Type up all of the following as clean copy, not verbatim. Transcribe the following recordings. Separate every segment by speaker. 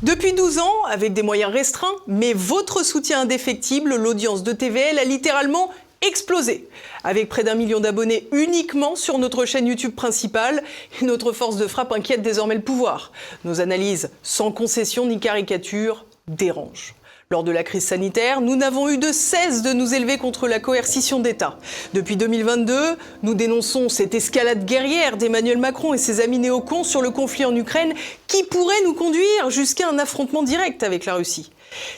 Speaker 1: Depuis 12 ans, avec des moyens restreints, mais votre soutien indéfectible, l'audience de TVL a littéralement explosé. Avec près d'1 million d'abonnés uniquement sur notre chaîne YouTube principale, notre force de frappe inquiète désormais le pouvoir. Nos analyses sans concession ni caricature dérangent. Lors de la crise sanitaire, nous n'avons eu de cesse de nous élever contre la coercition d'État. Depuis 2022, nous dénonçons cette escalade guerrière d'Emmanuel Macron et ses amis néocons sur le conflit en Ukraine qui pourrait nous conduire jusqu'à un affrontement direct avec la Russie.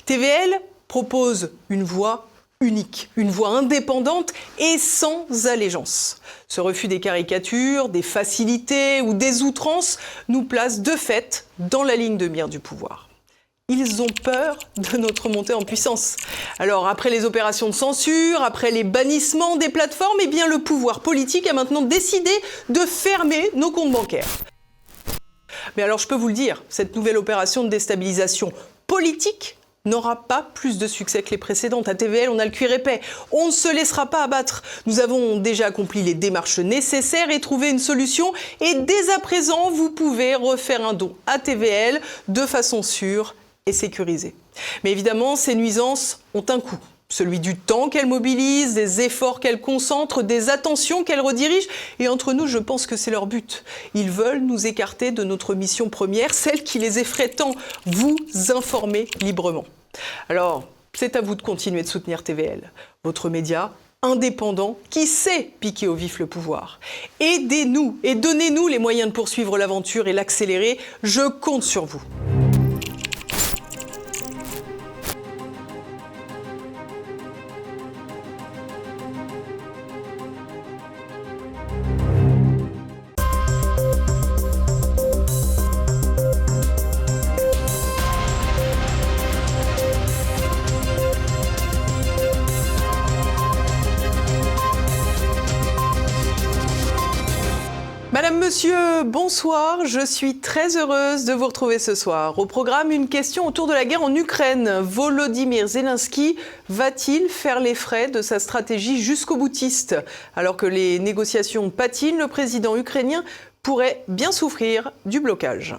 Speaker 1: TVL propose une voie unique, une voie indépendante et sans allégeance. Ce refus des caricatures, des facilités ou des outrances nous place de fait dans la ligne de mire du pouvoir. Ils ont peur de notre montée en puissance. Alors, après les opérations de censure, après les bannissements des plateformes, eh bien, le pouvoir politique a maintenant décidé de fermer nos comptes bancaires. Mais alors, je peux vous le dire, cette nouvelle opération de déstabilisation politique n'aura pas plus de succès que les précédentes. À TVL, on a le cuir épais. On ne se laissera pas abattre. Nous avons déjà accompli les démarches nécessaires et trouvé une solution. Et dès à présent, vous pouvez refaire un don à TVL de façon sûre et sécurisée. Mais évidemment, ces nuisances ont un coût. Celui du temps qu'elles mobilisent, des efforts qu'elles concentrent, des attentions qu'elles redirigent. Et entre nous, je pense que c'est leur but. Ils veulent nous écarter de notre mission première, celle qui les effraie tant, vous informer librement. Alors, c'est à vous de continuer de soutenir TVL, votre média indépendant qui sait piquer au vif le pouvoir. Aidez-nous et donnez-nous les moyens de poursuivre l'aventure et l'accélérer. Je compte sur vous. Madame, Monsieur, bonsoir. Je suis très heureuse de vous retrouver ce soir. Au programme, une question autour de la guerre en Ukraine. Volodymyr Zelensky va-t-il faire les frais de sa stratégie jusqu'au boutiste? Alors que les négociations patinent, le président ukrainien pourrait bien souffrir du blocage.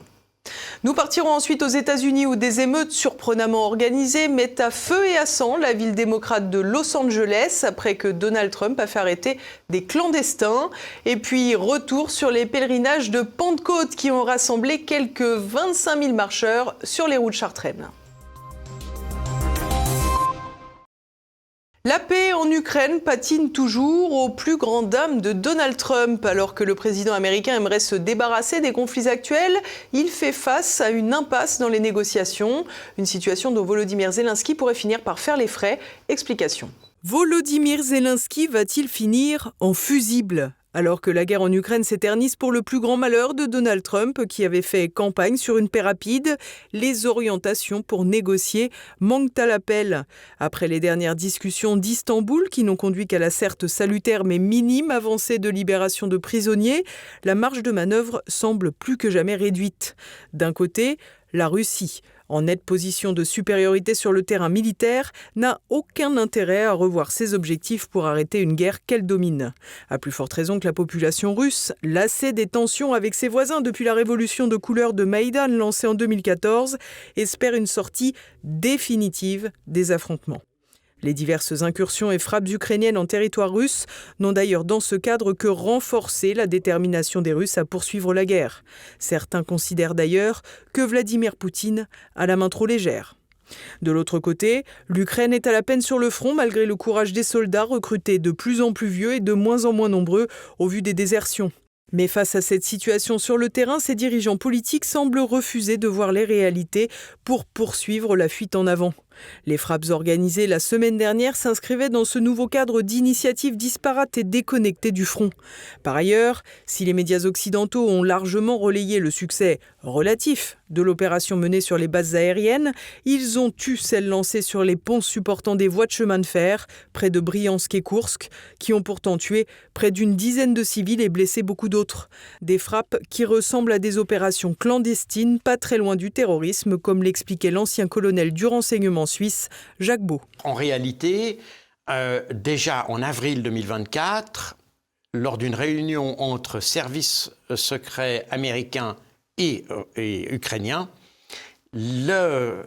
Speaker 1: Nous partirons ensuite aux États-Unis où des émeutes surprenamment organisées mettent à feu et à sang la ville démocrate de Los Angeles après que Donald Trump a fait arrêter des clandestins. Et puis retour sur les pèlerinages de Pentecôte qui ont rassemblé quelques 25 000 marcheurs sur les routes chartraines. La paix en Ukraine patine toujours aux plus grandes dames de Donald Trump. Alors que le président américain aimerait se débarrasser des conflits actuels, il fait face à une impasse dans les négociations. Une situation dont Volodymyr Zelensky pourrait finir par faire les frais. Explication. Volodymyr Zelensky va-t-il finir en fusible ? Alors que la guerre en Ukraine s'éternise pour le plus grand malheur de Donald Trump, qui avait fait campagne sur une paix rapide, les orientations pour négocier manquent à l'appel. Après les dernières discussions d'Istanbul, qui n'ont conduit qu'à la certes salutaire mais minime avancée de libération de prisonniers, la marge de manœuvre semble plus que jamais réduite. D'un côté, la Russie, en nette position de supériorité sur le terrain militaire, n'a aucun intérêt à revoir ses objectifs pour arrêter une guerre qu'elle domine. À plus forte raison que la population russe, lassée des tensions avec ses voisins depuis la révolution de couleur de Maïdan lancée en 2014, espère une sortie définitive des affrontements. Les diverses incursions et frappes ukrainiennes en territoire russe n'ont d'ailleurs dans ce cadre que renforcé la détermination des Russes à poursuivre la guerre. Certains considèrent d'ailleurs que Vladimir Poutine a la main trop légère. De l'autre côté, l'Ukraine est à la peine sur le front malgré le courage des soldats recrutés de plus en plus vieux et de moins en moins nombreux au vu des désertions. Mais face à cette situation sur le terrain, ces dirigeants politiques semblent refuser de voir les réalités pour poursuivre la fuite en avant. Les frappes organisées la semaine dernière s'inscrivaient dans ce nouveau cadre d'initiatives disparates et déconnectées du front. Par ailleurs, si les médias occidentaux ont largement relayé le succès relatif de l'opération menée sur les bases aériennes, ils ont eu celle lancée sur les ponts supportant des voies de chemin de fer près de Briansk et Koursk, qui ont pourtant tué près d'une dizaine de civils et blessé beaucoup d'autres. Des frappes qui ressemblent à des opérations clandestines, pas très loin du terrorisme, comme l'expliquait l'ancien colonel du renseignement suisse, Jacques Beau.
Speaker 2: En réalité, déjà en avril 2024, lors d'une réunion entre services secrets américains et ukrainiens, le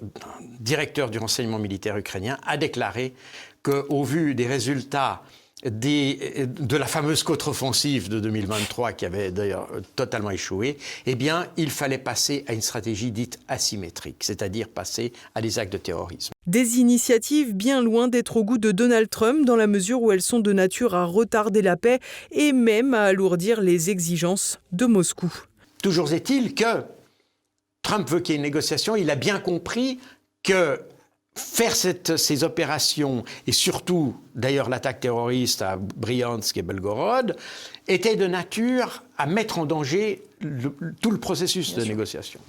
Speaker 2: directeur du renseignement militaire ukrainien a déclaré qu'au vu des résultats de la fameuse contre-offensive de 2023, qui avait d'ailleurs totalement échoué, eh bien, il fallait passer à une stratégie dite asymétrique, c'est-à-dire passer à des actes de terrorisme.
Speaker 1: Des initiatives bien loin d'être au goût de Donald Trump, dans la mesure où elles sont de nature à retarder la paix et même à alourdir les exigences de Moscou.
Speaker 2: Toujours est-il que Trump veut qu'il y ait une négociation. Il a bien compris que faire ces opérations, et surtout d'ailleurs l'attaque terroriste à Bryansk et Belgorod, était de nature à mettre en danger tout le processus de négociation.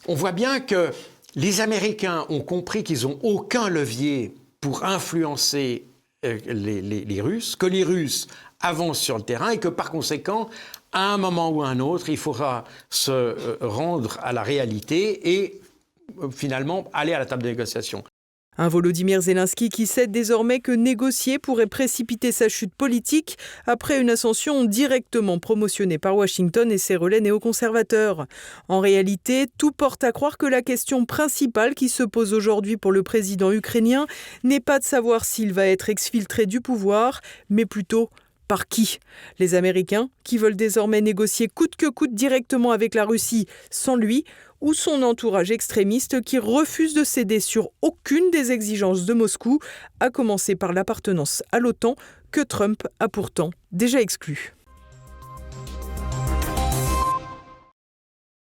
Speaker 2: On voit bien que les Américains ont compris qu'ils n'ont aucun levier pour influencer les Russes, que les Russes avancent sur le terrain et que par conséquent, à un moment ou à un autre, il faudra se rendre à la réalité et finalement aller à la table de négociation.
Speaker 1: Un Volodymyr Zelensky qui sait désormais que négocier pourrait précipiter sa chute politique après une ascension directement promotionnée par Washington et ses relais néoconservateurs. En réalité, tout porte à croire que la question principale qui se pose aujourd'hui pour le président ukrainien n'est pas de savoir s'il va être exfiltré du pouvoir, mais plutôt par qui ? Les Américains, qui veulent désormais négocier coûte que coûte directement avec la Russie sans lui, ou son entourage extrémiste qui refuse de céder sur aucune des exigences de Moscou, à commencer par l'appartenance à l'OTAN, que Trump a pourtant déjà exclue.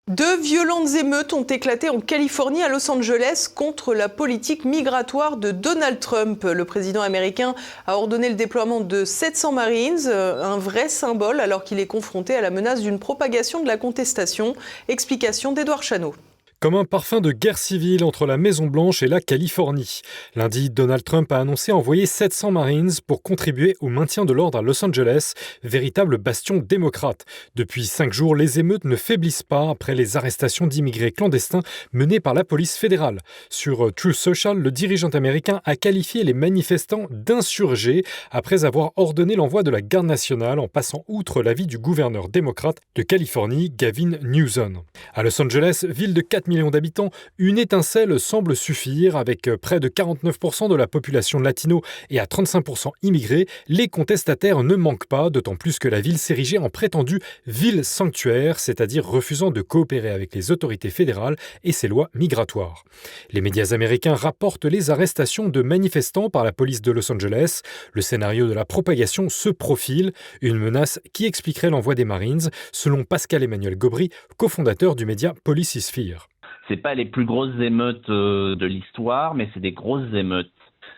Speaker 1: De violentes émeutes ont éclaté en Californie, à Los Angeles, contre la politique migratoire de Donald Trump. Le président américain a ordonné le déploiement de 700 Marines, un vrai symbole alors qu'il est confronté à la menace d'une propagation de la contestation. Explication d'Édouard Chano.
Speaker 3: Comme un parfum de guerre civile entre la Maison-Blanche et la Californie. Lundi, Donald Trump a annoncé envoyer 700 Marines pour contribuer au maintien de l'ordre à Los Angeles, véritable bastion démocrate. Depuis 5 jours, les émeutes ne faiblissent pas après les arrestations d'immigrés clandestins menées par la police fédérale. Sur Truth Social, le dirigeant américain a qualifié les manifestants d'insurgés après avoir ordonné l'envoi de la garde nationale en passant outre l'avis du gouverneur démocrate de Californie, Gavin Newsom. À Los Angeles, ville de 4 millions d'habitants, une étincelle semble suffire. Avec près de 49% de la population latino et à 35% immigrés, les contestataires ne manquent pas, d'autant plus que la ville s'érigeait en prétendue ville sanctuaire, c'est-à-dire refusant de coopérer avec les autorités fédérales et ses lois migratoires. Les médias américains rapportent les arrestations de manifestants par la police de Los Angeles. Le scénario de la propagation se profile, une menace qui expliquerait l'envoi des Marines, selon Pascal-Emmanuel Gobry, cofondateur du média Policisphere.
Speaker 4: C'est pas les plus grosses émeutes de l'histoire, mais c'est des grosses émeutes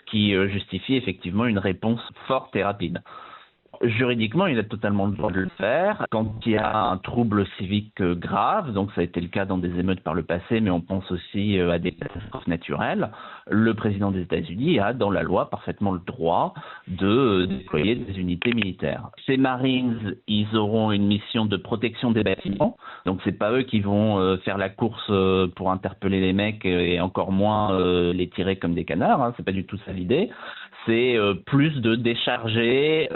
Speaker 4: qui justifient effectivement une réponse forte et rapide. Juridiquement, il a totalement le droit de le faire. Quand il y a un trouble civique grave, donc ça a été le cas dans des émeutes par le passé, mais on pense aussi à des catastrophes naturelles, le président des États-Unis a dans la loi parfaitement le droit de déployer des unités militaires. Ces Marines, ils auront une mission de protection des bâtiments, donc c'est pas eux qui vont faire la course pour interpeller les mecs et encore moins les tirer comme des canards, hein, c'est pas du tout ça l'idée. C'est plus de décharger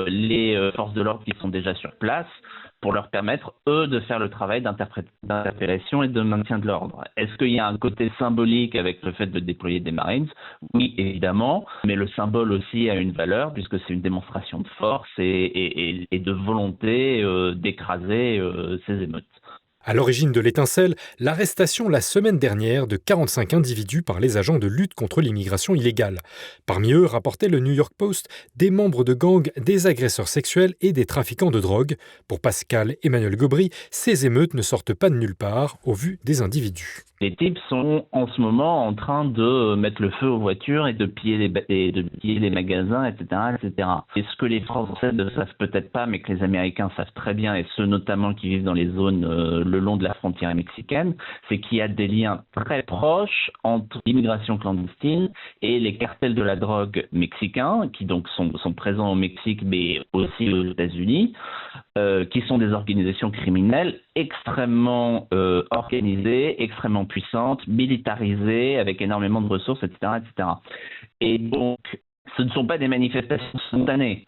Speaker 4: les forces de l'ordre qui sont déjà sur place pour leur permettre, eux, de faire le travail d'interpellation et de maintien de l'ordre. Est-ce qu'il y a un côté symbolique avec le fait de déployer des Marines ? Oui, évidemment, mais le symbole aussi a une valeur puisque c'est une démonstration de force et de volonté d'écraser ces émeutes.
Speaker 3: À l'origine de l'étincelle, l'arrestation la semaine dernière de 45 individus par les agents de lutte contre l'immigration illégale. Parmi eux, rapportait le New York Post, des membres de gangs, des agresseurs sexuels et des trafiquants de drogue. Pour Pascal-Emmanuel Gobry, ces émeutes ne sortent pas de nulle part au vu des individus.
Speaker 4: Les types sont en ce moment en train de mettre le feu aux voitures et de piller les magasins, etc., etc. Et ce que les Français ne savent peut-être pas, mais que les Américains savent très bien, et ceux notamment qui vivent dans les zones le long de la frontière mexicaine, c'est qu'il y a des liens très proches entre l'immigration clandestine et les cartels de la drogue mexicains, qui donc sont présents au Mexique, mais aussi aux États-Unis, qui sont des organisations criminelles extrêmement organisées, extrêmement puissantes, militarisées, avec énormément de ressources, etc., etc. Et donc, ce ne sont pas des manifestations spontanées.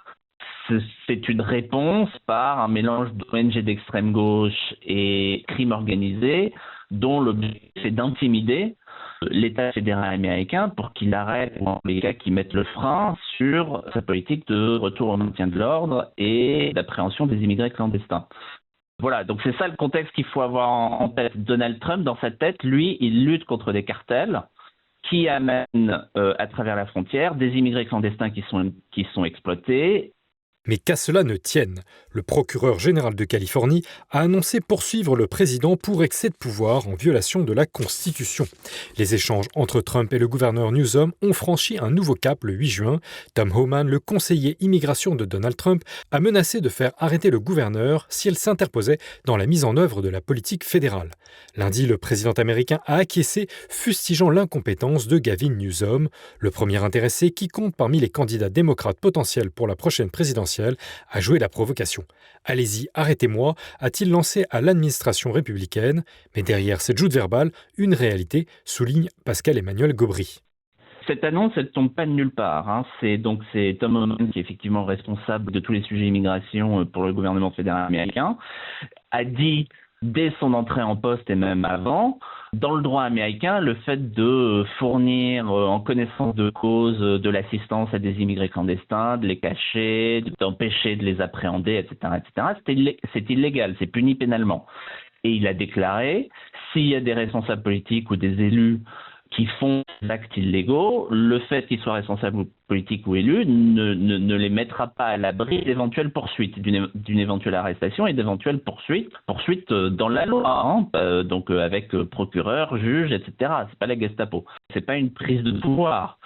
Speaker 4: C'est une réponse par un mélange d'ONG d'extrême gauche et crime organisé dont l'objectif est d'intimider l'État fédéral américain pour qu'il arrête, ou en les cas qu'il mette le frein sur sa politique de retour au maintien de l'ordre et d'appréhension des immigrés clandestins. Voilà, donc c'est ça le contexte qu'il faut avoir en tête. Donald Trump, dans sa tête, lui, il lutte contre des cartels qui amènent à travers la frontière des immigrés clandestins qui sont exploités.
Speaker 3: Mais qu'à cela ne tienne, le procureur général de Californie a annoncé poursuivre le président pour excès de pouvoir en violation de la Constitution. Les échanges entre Trump et le gouverneur Newsom ont franchi un nouveau cap le 8 juin. Tom Homan, le conseiller immigration de Donald Trump, a menacé de faire arrêter le gouverneur si elle s'interposait dans la mise en œuvre de la politique fédérale. Lundi, le président américain a acquiescé, fustigeant l'incompétence de Gavin Newsom, le premier intéressé qui compte parmi les candidats démocrates potentiels pour la prochaine présidentielle, a joué la provocation. « Allez-y, arrêtez-moi », a-t-il lancé à l'administration républicaine. Mais derrière cette joute verbale, une réalité, souligne Pascal-Emmanuel Gaubry.
Speaker 4: Cette annonce, elle ne tombe pas de nulle part. C'est Tom Homan, qui est effectivement responsable de tous les sujets immigration pour le gouvernement fédéral américain, a dit dès son entrée en poste et même avant, dans le droit américain, le fait de fournir en connaissance de cause de l'assistance à des immigrés clandestins, de les cacher, d'empêcher de les appréhender, etc., c'est illégal, c'est puni pénalement. Et il a déclaré, s'il y a des responsables politiques ou des élus qui font des actes illégaux, le fait qu'ils soient responsables politiques ou élus ne les mettra pas à l'abri d'éventuelles poursuites, d'une éventuelle arrestation et d'éventuelles poursuites dans la loi, donc avec procureur, juge, etc. C'est pas la Gestapo. C'est pas une prise de pouvoir.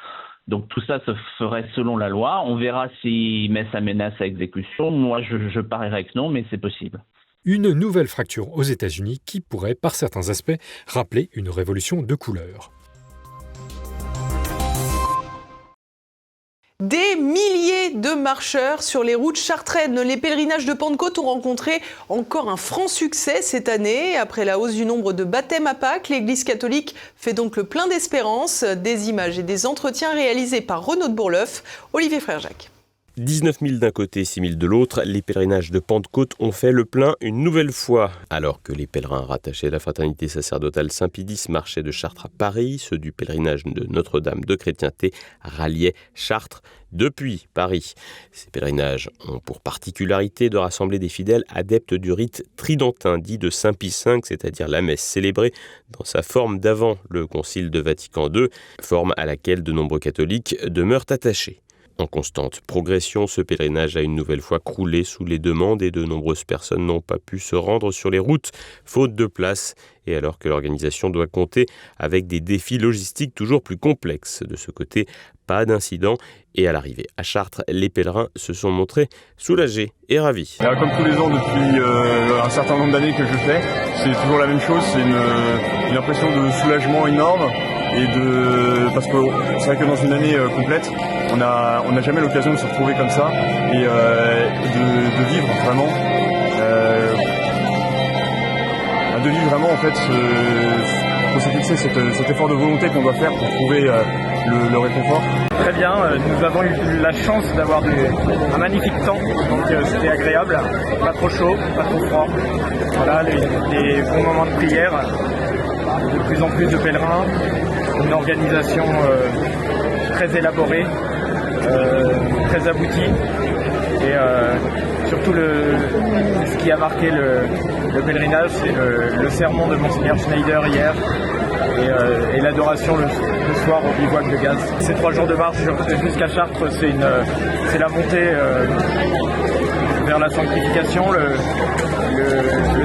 Speaker 4: Donc tout ça se ferait selon la loi. On verra s'il met sa menace à exécution. Moi, je parierais que non, mais c'est possible.
Speaker 3: Une nouvelle fracture aux États-Unis qui pourrait, par certains aspects, rappeler une révolution de couleurs.
Speaker 1: Des milliers de marcheurs sur les routes chartraines. Les pèlerinages de Pentecôte ont rencontré encore un franc succès cette année. Après la hausse du nombre de baptêmes à Pâques, l'Église catholique fait donc le plein d'espérance. Des images et des entretiens réalisés par Renaud de Bourleuf, Olivier Frère-Jacques.
Speaker 5: 19 000 d'un côté, 6 000 de l'autre, les pèlerinages de Pentecôte ont fait le plein une nouvelle fois. Alors que les pèlerins rattachés à la fraternité sacerdotale Saint-Pédis marchaient de Chartres à Paris, ceux du pèlerinage de Notre-Dame de Chrétienté ralliaient Chartres depuis Paris. Ces pèlerinages ont pour particularité de rassembler des fidèles adeptes du rite tridentin dit de Saint Pie V, c'est-à-dire la messe célébrée dans sa forme d'avant le Concile de Vatican II, forme à laquelle de nombreux catholiques demeurent attachés. En constante progression, ce pèlerinage a une nouvelle fois croulé sous les demandes et de nombreuses personnes n'ont pas pu se rendre sur les routes, faute de place, et alors que l'organisation doit compter avec des défis logistiques toujours plus complexes. De ce côté, pas d'incident, et à l'arrivée à Chartres, les pèlerins se sont montrés soulagés et ravis.
Speaker 6: Comme tous les ans depuis un certain nombre d'années que je fais, c'est toujours la même chose, c'est une impression de soulagement énorme. Parce que c'est vrai que dans une année complète, on n'a jamais l'occasion de se retrouver comme ça et de vivre vraiment, en fait, faut se fixer cet effort de volonté qu'on doit faire pour trouver le réconfort.
Speaker 7: Très bien, nous avons eu la chance d'avoir un magnifique temps, donc c'était agréable, pas trop chaud, pas trop froid. Voilà, des bons moments de prière, de plus en plus de pèlerins. Une organisation très élaborée, très aboutie et surtout ce qui a marqué le pèlerinage, c'est le sermon de Monseigneur Schneider hier et l'adoration le soir au bivouac de Gaz. Ces 3 jours de marche jusqu'à Chartres, c'est la montée vers la sanctification, le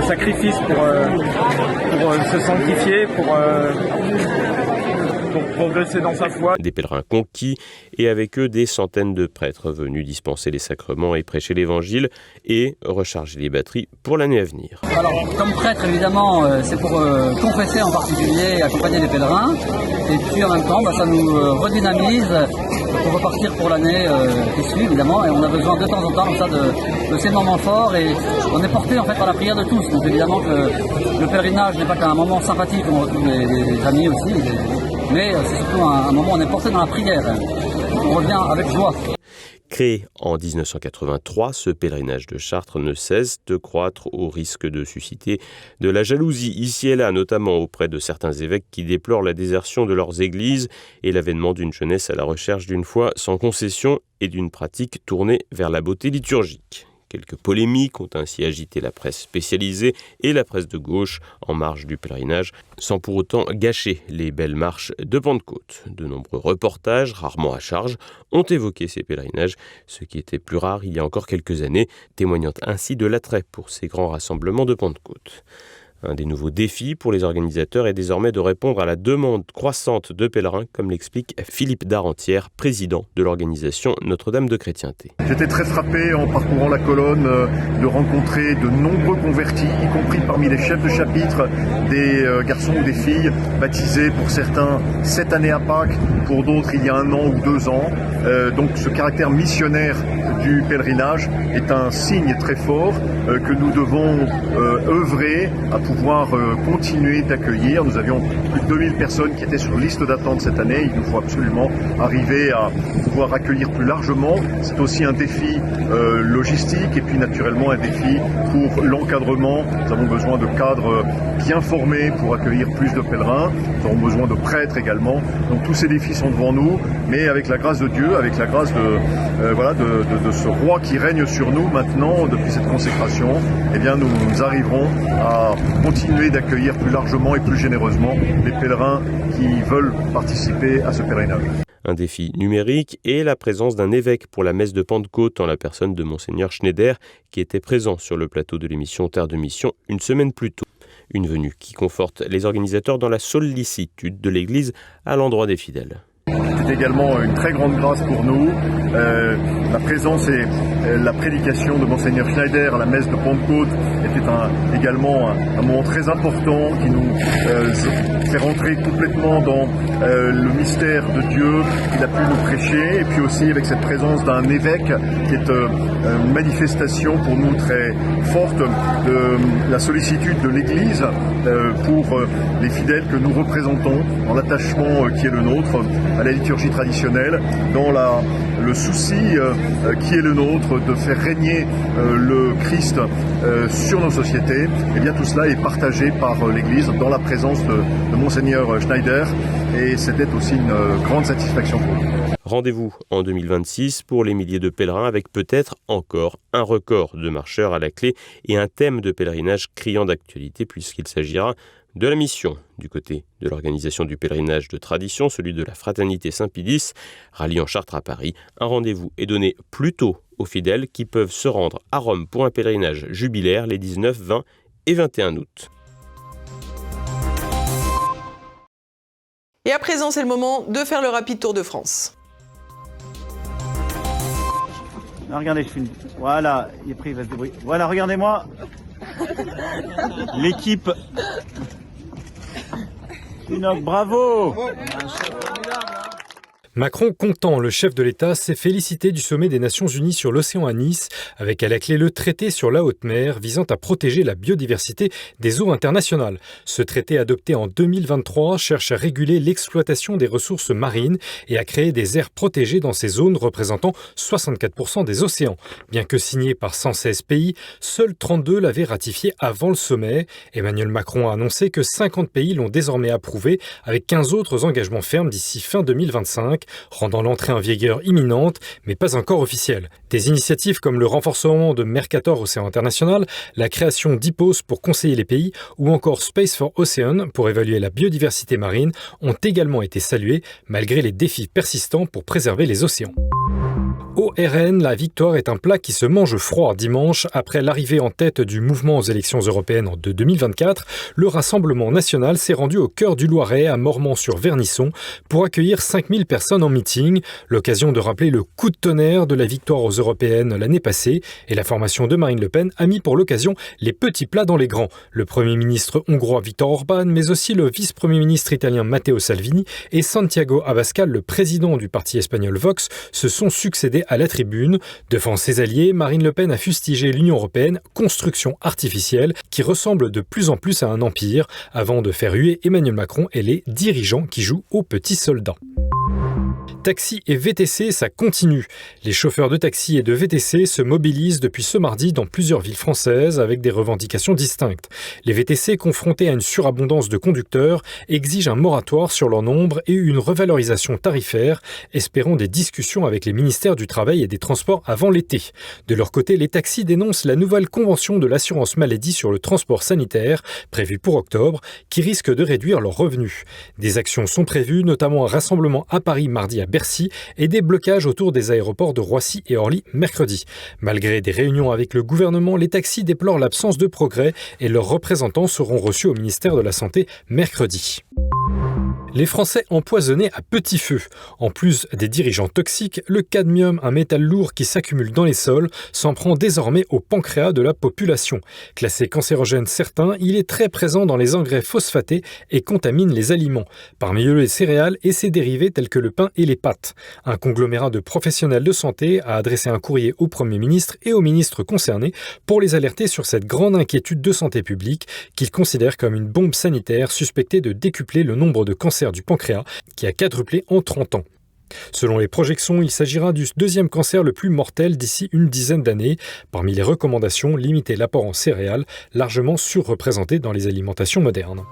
Speaker 7: sacrifice pour se sanctifier, pour progresser dans sa foi.
Speaker 5: Des pèlerins conquis et avec eux des centaines de prêtres venus dispenser les sacrements et prêcher l'évangile et recharger les batteries pour l'année à venir.
Speaker 8: Alors, comme prêtre, évidemment, c'est pour confesser en particulier et accompagner les pèlerins. Et puis en même temps, ça nous redynamise pour repartir pour l'année qui suit, évidemment. Et on a besoin de temps en temps comme ça, de ces moments forts. Et on est porté en fait par la prière de tous. Donc évidemment que le pèlerinage n'est pas qu'un moment sympathique où on retrouve des amis aussi. Mais c'est surtout un moment où on est porté dans la prière. On revient avec joie.
Speaker 5: Créé en 1983, ce pèlerinage de Chartres ne cesse de croître au risque de susciter de la jalousie ici et là, notamment auprès de certains évêques qui déplorent la désertion de leurs églises et l'avènement d'une jeunesse à la recherche d'une foi sans concession et d'une pratique tournée vers la beauté liturgique. Quelques polémiques ont ainsi agité la presse spécialisée et la presse de gauche en marge du pèlerinage, sans pour autant gâcher les belles marches de Pentecôte. De nombreux reportages, rarement à charge, ont évoqué ces pèlerinages, ce qui était plus rare il y a encore quelques années, témoignant ainsi de l'attrait pour ces grands rassemblements de Pentecôte. Un des nouveaux défis pour les organisateurs est désormais de répondre à la demande croissante de pèlerins, comme l'explique Philippe Darentière, président de l'organisation Notre-Dame de Chrétienté.
Speaker 9: J'étais très frappé en parcourant la colonne de rencontrer de nombreux convertis, y compris parmi les chefs de chapitre, des garçons ou des filles baptisés pour certains cette année à Pâques, pour d'autres il y a 1 an ou 2 ans. Donc ce caractère missionnaire du pèlerinage est un signe très fort que nous devons œuvrer à pouvoir continuer d'accueillir. Nous avions plus de 2000 personnes qui étaient sur liste d'attente cette année. Il nous faut absolument arriver à pouvoir accueillir plus largement. C'est aussi un défi logistique et puis naturellement un défi pour l'encadrement. Nous avons besoin de cadres bien formés pour accueillir plus de pèlerins. Nous avons besoin de prêtres également. Donc tous ces défis sont devant nous, mais avec la grâce de Dieu, avec la grâce de ce roi qui règne sur nous maintenant depuis cette consécration, eh bien nous arriverons à continuer d'accueillir plus largement et plus généreusement les pèlerins qui veulent participer à ce pèlerinage.
Speaker 5: Un défi numérique et la présence d'un évêque pour la messe de Pentecôte en la personne de Monseigneur Schneider qui était présent sur le plateau de l'émission Terre de Mission une semaine plus tôt. Une venue qui conforte les organisateurs dans la sollicitude de l'Église à l'endroit des fidèles.
Speaker 9: C'est également une très grande grâce pour nous. La présence et la prédication de Monseigneur Schneider à la messe de Pentecôte était également un moment très important qui nous fait rentrer complètement dans le mystère de Dieu qu'il a pu nous prêcher, et puis aussi avec cette présence d'un évêque qui est une manifestation pour nous très forte de la sollicitude de l'Église pour les fidèles que nous représentons, dans l'attachement qui est le nôtre à la liturgie traditionnelle, dans le souci qui est le nôtre de faire régner le Christ sur nos sociétés. Et bien tout cela est partagé par l'Église dans la présence de Monseigneur Schneider, et c'était aussi une grande satisfaction pour nous.
Speaker 5: Rendez-vous en 2026 pour les milliers de pèlerins avec peut-être encore un record de marcheurs à la clé et un thème de pèlerinage criant d'actualité puisqu'il s'agira de la mission du côté de l'organisation du pèlerinage de tradition, celui de la Fraternité Saint-Pédis, ralliant Chartres à Paris. Un rendez-vous est donné plus tôt aux fidèles qui peuvent se rendre à Rome pour un pèlerinage jubilaire les 19, 20 et 21 août.
Speaker 1: Et à présent, c'est le moment de faire le rapide Tour de France.
Speaker 10: Non, regardez, je filme. Voilà, il est pris, il va se débrouiller. Voilà, regardez-moi. L'équipe. Enoch, bravo.
Speaker 3: Macron content, le chef de l'État s'est félicité du sommet des Nations Unies sur l'océan à Nice, avec à la clé le traité sur la haute mer visant à protéger la biodiversité des eaux internationales. Ce traité adopté en 2023 cherche à réguler l'exploitation des ressources marines et à créer des aires protégées dans ces zones représentant 64% des océans. Bien que signé par 116 pays, seuls 32 l'avaient ratifié avant le sommet. Emmanuel Macron a annoncé que 50 pays l'ont désormais approuvé, avec 15 autres engagements fermes d'ici fin 2025. Rendant l'entrée en vigueur imminente, mais pas encore officielle. Des initiatives comme le renforcement de Mercator Océan International, la création d'IPOS pour conseiller les pays, ou encore Space for Ocean pour évaluer la biodiversité marine, ont également été saluées, malgré les défis persistants pour préserver les océans. Au RN, la victoire est un plat qui se mange froid dimanche. Après l'arrivée en tête du mouvement aux élections européennes de 2024, le Rassemblement national s'est rendu au cœur du Loiret, à Mormant-sur-Vernisson, pour accueillir 5000 personnes en meeting. L'occasion de rappeler le coup de tonnerre de la victoire aux européennes l'année passée. Et la formation de Marine Le Pen a mis pour l'occasion les petits plats dans les grands. Le Premier ministre hongrois Viktor Orban, mais aussi le vice-premier ministre italien Matteo Salvini et Santiago Abascal, le président du parti espagnol Vox, se sont succédés à la tribune. Devant ses alliés, Marine Le Pen a fustigé l'Union européenne, construction artificielle qui ressemble de plus en plus à un empire, avant de faire huer Emmanuel Macron et les dirigeants qui jouent aux petits soldats. Taxi et VTC, ça continue. Les chauffeurs de taxi et de VTC se mobilisent depuis ce mardi dans plusieurs villes françaises avec des revendications distinctes. Les VTC, confrontés à une surabondance de conducteurs, exigent un moratoire sur leur nombre et une revalorisation tarifaire, espérant des discussions avec les ministères du Travail et des Transports avant l'été. De leur côté, les taxis dénoncent la nouvelle convention de l'assurance maladie sur le transport sanitaire, prévue pour octobre, qui risque de réduire leurs revenus. Des actions sont prévues, notamment un rassemblement à Paris mardi à Bercy et des blocages autour des aéroports de Roissy et Orly mercredi. Malgré des réunions avec le gouvernement, les taxis déplorent l'absence de progrès et leurs représentants seront reçus au ministère de la Santé mercredi. Les Français empoisonnés à petit feu. En plus des dirigeants toxiques, le cadmium, un métal lourd qui s'accumule dans les sols, s'en prend désormais au pancréas de la population. Classé cancérogène certain, il est très présent dans les engrais phosphatés et contamine les aliments. Parmi eux, les céréales et ses dérivés tels que le pain et les pâtes. Un conglomérat de professionnels de santé a adressé un courrier au Premier ministre et aux ministres concernés pour les alerter sur cette grande inquiétude de santé publique qu'ils considèrent comme une bombe sanitaire suspectée de décupler le nombre de cancers du pancréas qui a quadruplé en 30 ans. Selon les projections, il s'agira du deuxième cancer le plus mortel d'ici une dizaine d'années. Parmi les recommandations, limiter l'apport en céréales, largement surreprésenté dans les alimentations modernes.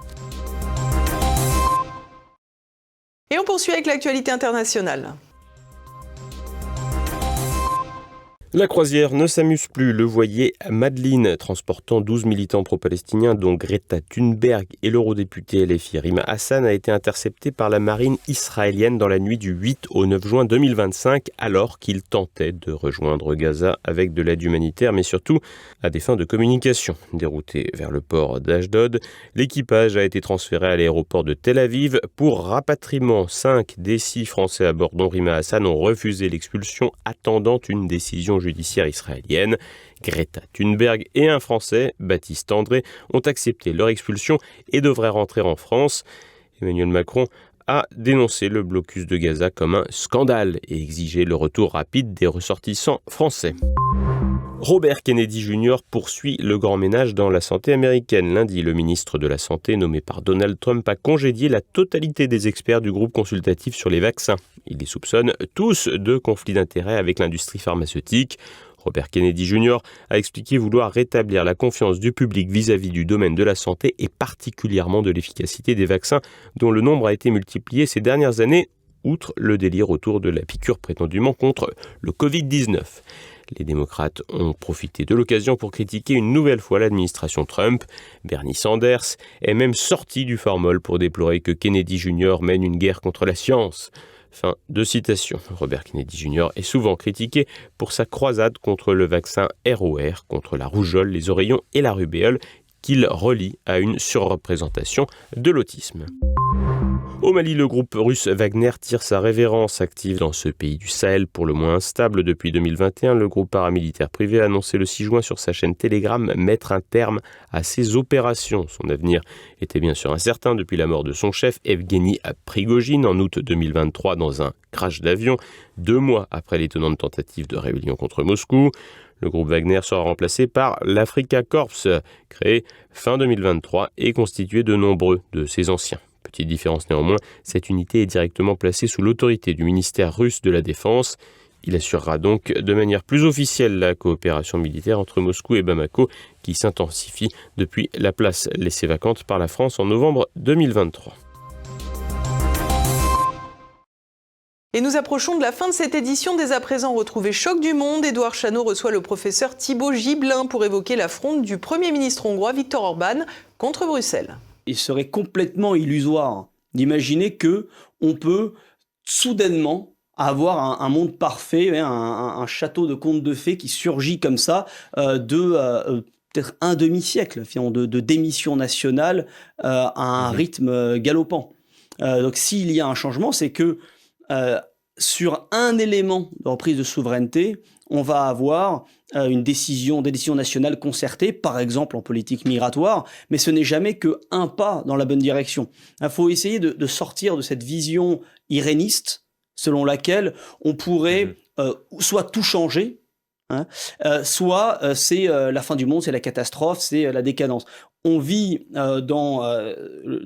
Speaker 1: Et on poursuit avec l'actualité internationale.
Speaker 5: La croisière ne s'amuse plus. Le voilier Madeleine, transportant 12 militants pro-palestiniens dont Greta Thunberg et l'eurodéputé LFI Rima Hassan, a été intercepté par la marine israélienne dans la nuit du 8 au 9 juin 2025, alors qu'il tentait de rejoindre Gaza avec de l'aide humanitaire, mais surtout à des fins de communication. Dérouté vers le port d'Ashdod, l'équipage a été transféré à l'aéroport de Tel Aviv pour rapatriement. 5 des 6 Français à bord, dont Rima Hassan, ont refusé l'expulsion, attendant une décision judiciaire israélienne. Greta Thunberg et un Français, Baptiste André, ont accepté leur expulsion et devraient rentrer en France. Emmanuel Macron a dénoncé le blocus de Gaza comme un scandale et exigé le retour rapide des ressortissants français. Robert Kennedy Jr. poursuit le grand ménage dans la santé américaine. Lundi, le ministre de la Santé, nommé par Donald Trump, a congédié la totalité des experts du groupe consultatif sur les vaccins. Il les soupçonne tous de conflits d'intérêts avec l'industrie pharmaceutique. Robert Kennedy Jr. a expliqué vouloir rétablir la confiance du public vis-à-vis du domaine de la santé et particulièrement de l'efficacité des vaccins, dont le nombre a été multiplié ces dernières années, outre le délire autour de la piqûre prétendument contre le Covid-19. Les démocrates ont profité de l'occasion pour critiquer une nouvelle fois l'administration Trump. Bernie Sanders est même sorti du formol pour déplorer que Kennedy Jr. mène une guerre contre la science. Fin de citation. Robert Kennedy Jr. est souvent critiqué pour sa croisade contre le vaccin ROR, contre la rougeole, les oreillons et la rubéole, qu'il relie à une surreprésentation de l'autisme. Au Mali, le groupe russe Wagner tire sa révérence. Active dans ce pays du Sahel pour le moins instable depuis 2021, le groupe paramilitaire privé a annoncé le 6 juin sur sa chaîne Telegram mettre un terme à ses opérations. Son avenir était bien sûr incertain depuis la mort de son chef Evgeny Prigojine en août 2023 dans un crash d'avion, 2 mois après l'étonnante tentative de rébellion contre Moscou. Le groupe Wagner sera remplacé par l'Afrika Corps, créé fin 2023 et constitué de nombreux de ses anciens. Petite différence néanmoins, cette unité est directement placée sous l'autorité du ministère russe de la Défense. Il assurera donc de manière plus officielle la coopération militaire entre Moscou et Bamako qui s'intensifie depuis la place laissée vacante par la France en novembre 2023.
Speaker 1: Et nous approchons de la fin de cette édition. Dès à présent, retrouvez Choc du Monde. Édouard Chano reçoit le professeur Thibaut Gibelin pour évoquer l'affront du Premier ministre hongrois Viktor Orban contre Bruxelles.
Speaker 11: Il serait complètement illusoire d'imaginer qu'on peut soudainement avoir un monde parfait, un château de contes de fées qui surgit comme ça de peut-être un demi-siècle de démission nationale à un rythme galopant. Donc s'il y a un changement, c'est que sur un élément de reprise de souveraineté, on va avoir des décisions nationales concertées, par exemple en politique migratoire, mais ce n'est jamais qu'un pas dans la bonne direction. Il faut essayer de sortir de cette vision iréniste selon laquelle on pourrait soit tout changer, soit c'est la fin du monde, c'est la catastrophe, c'est la décadence. On vit dans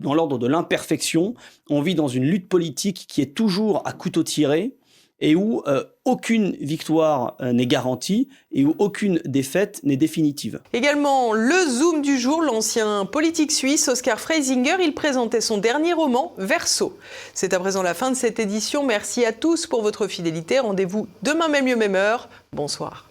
Speaker 11: l'ordre de l'imperfection, on vit dans une lutte politique qui est toujours à couteau tiré, et où aucune victoire n'est garantie et où aucune défaite n'est définitive.
Speaker 1: Également, le Zoom du jour, l'ancien politique suisse Oskar Freisinger, il présentait son dernier roman, Verseau. C'est à présent la fin de cette édition. Merci à tous pour votre fidélité. Rendez-vous demain même lieu, même heure. Bonsoir.